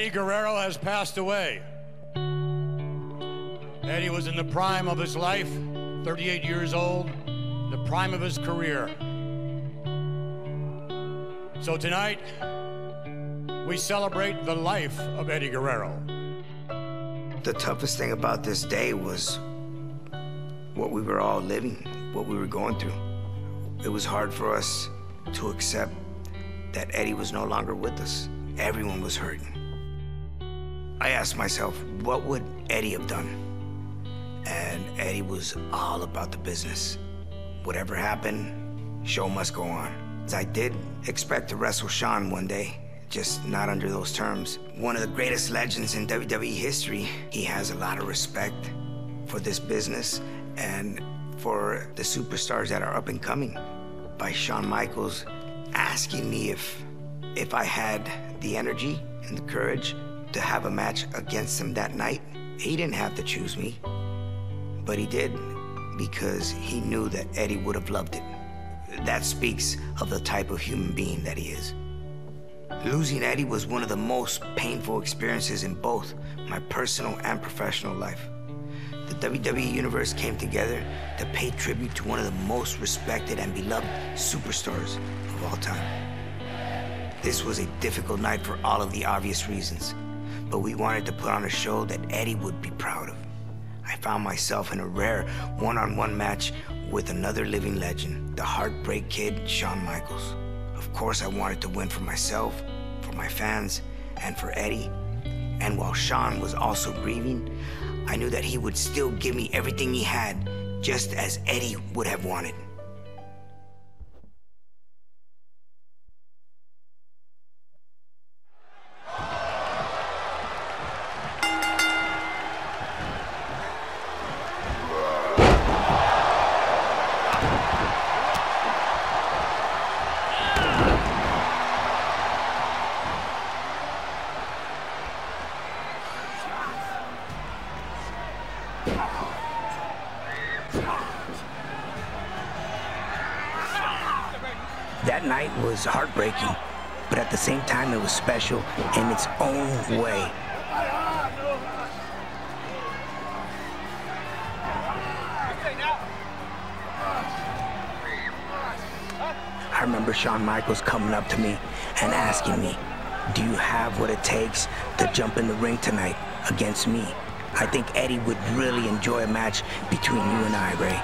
Eddie Guerrero has passed away. Eddie was in the prime of his life, 38 years old, the prime of his career. So tonight, we celebrate the life of Eddie Guerrero. The toughest thing about this day was what we were all living, what we were going through. It was hard for us to accept that Eddie was no longer with us. Everyone was hurting. I asked myself, what would Eddie have done? And Eddie was all about the business. Whatever happened, show must go on. I did expect to wrestle Shawn one day, just not under those terms. One of the greatest legends in WWE history. He has a lot of respect for this business and for the superstars that are up and coming. By Shawn Michaels asking me if I had the energy and the courage to have a match against him that night. He didn't have to choose me, but he did because he knew that Eddie would have loved it. That speaks of the type of human being that he is. Losing Eddie was one of the most painful experiences in both my personal and professional life. The WWE Universe came together to pay tribute to one of the most respected and beloved superstars of all time. This was a difficult night for all of the obvious reasons, but we wanted to put on a show that Eddie would be proud of. I found myself in a rare one-on-one match with another living legend, the Heartbreak Kid, Shawn Michaels. Of course, I wanted to win for myself, for my fans, and for Eddie. And while Shawn was also grieving, I knew that he would still give me everything he had, just as Eddie would have wanted. That night was heartbreaking, but at the same time it was special in its own way. I remember Shawn Michaels coming up to me and asking me, "Do you have what it takes to jump in the ring tonight against me? I think Eddie would really enjoy a match between you and I, Ray."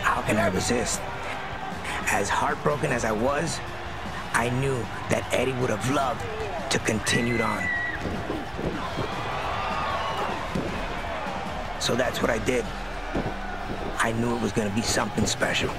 How can I resist? As heartbroken as I was, I knew that Eddie would have loved to continue on. So that's what I did. I knew it was going to be something special.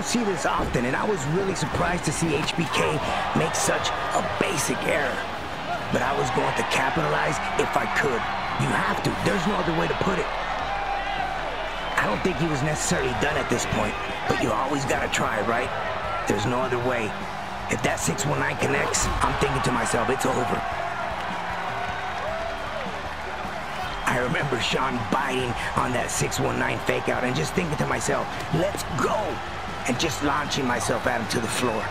don't see this often, and I was really surprised to see HBK make such a basic error. But I was going to capitalize if I could. You have to. There's no other way to put it. I don't think he was necessarily done at this point, but you always gotta try, right? There's no other way. If that 619 connects, I'm thinking to myself, it's over. I remember Shawn biting on that 619 fake out and just thinking to myself, let's go, and just launching myself at him to the floor.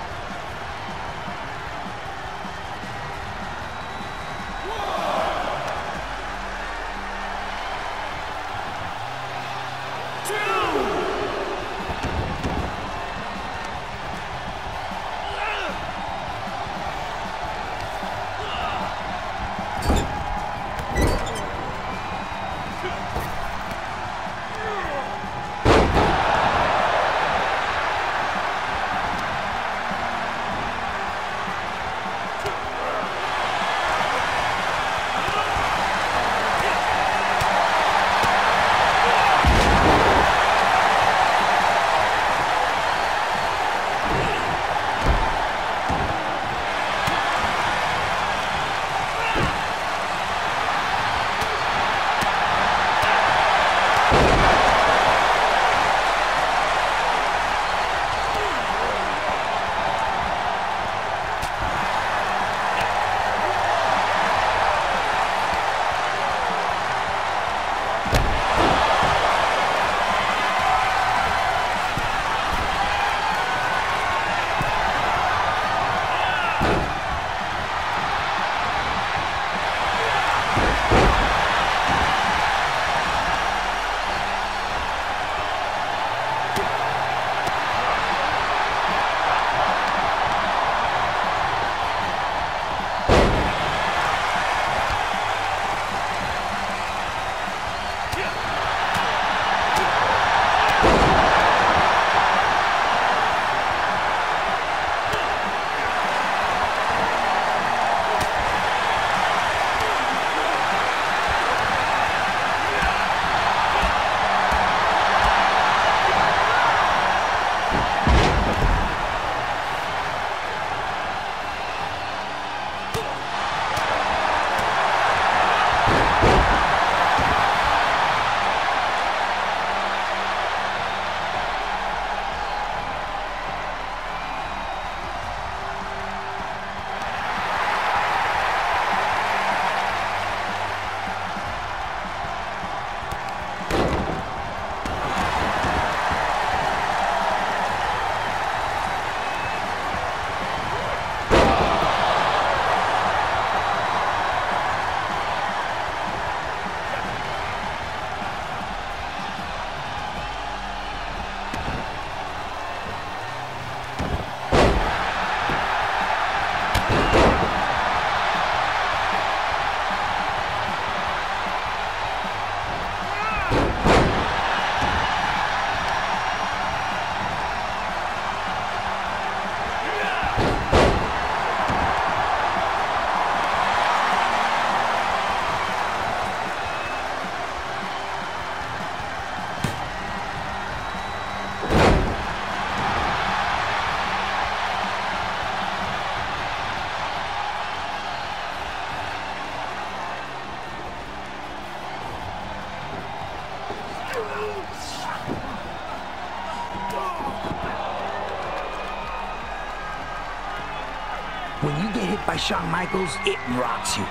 When you get hit by Shawn Michaels, it rocks you.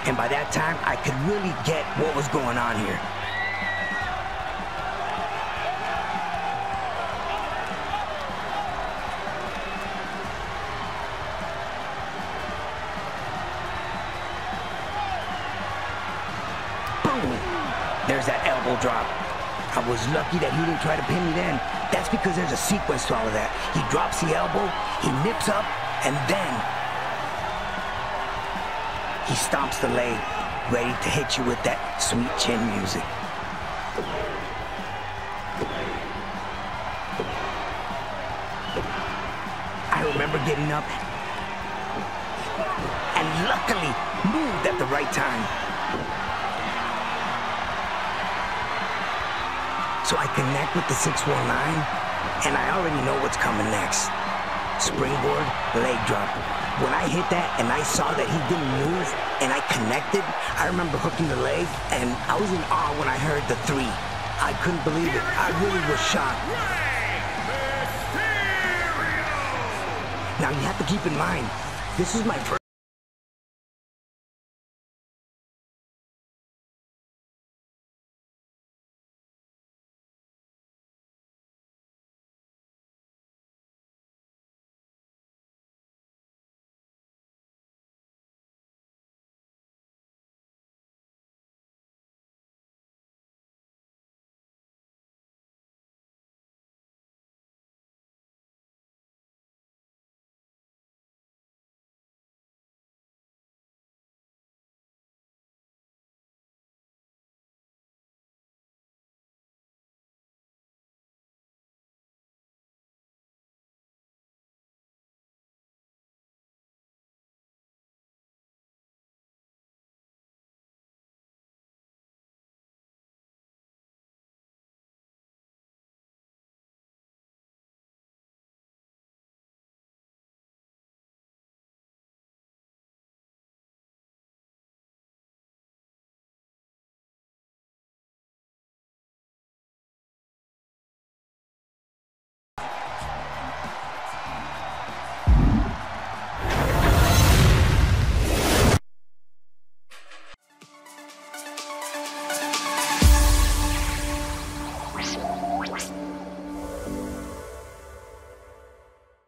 And by that time, I could really get what was going on here. Boom! There's that elbow drop. I was lucky that he didn't try to pin me then. That's because there's a sequence to all of that. He drops the elbow, he nips up, and then he stomps the leg, ready to hit you with that sweet chin music. I remember getting up and luckily moved at the right time. So I connect with the 619 and I already know what's coming next. Springboard, leg drop. When I hit that and I saw that he didn't move and I connected, I remember hooking the leg, and I was in awe when I heard the 3. I couldn't believe it. I really was shocked. Now you have to keep in mind, this is my first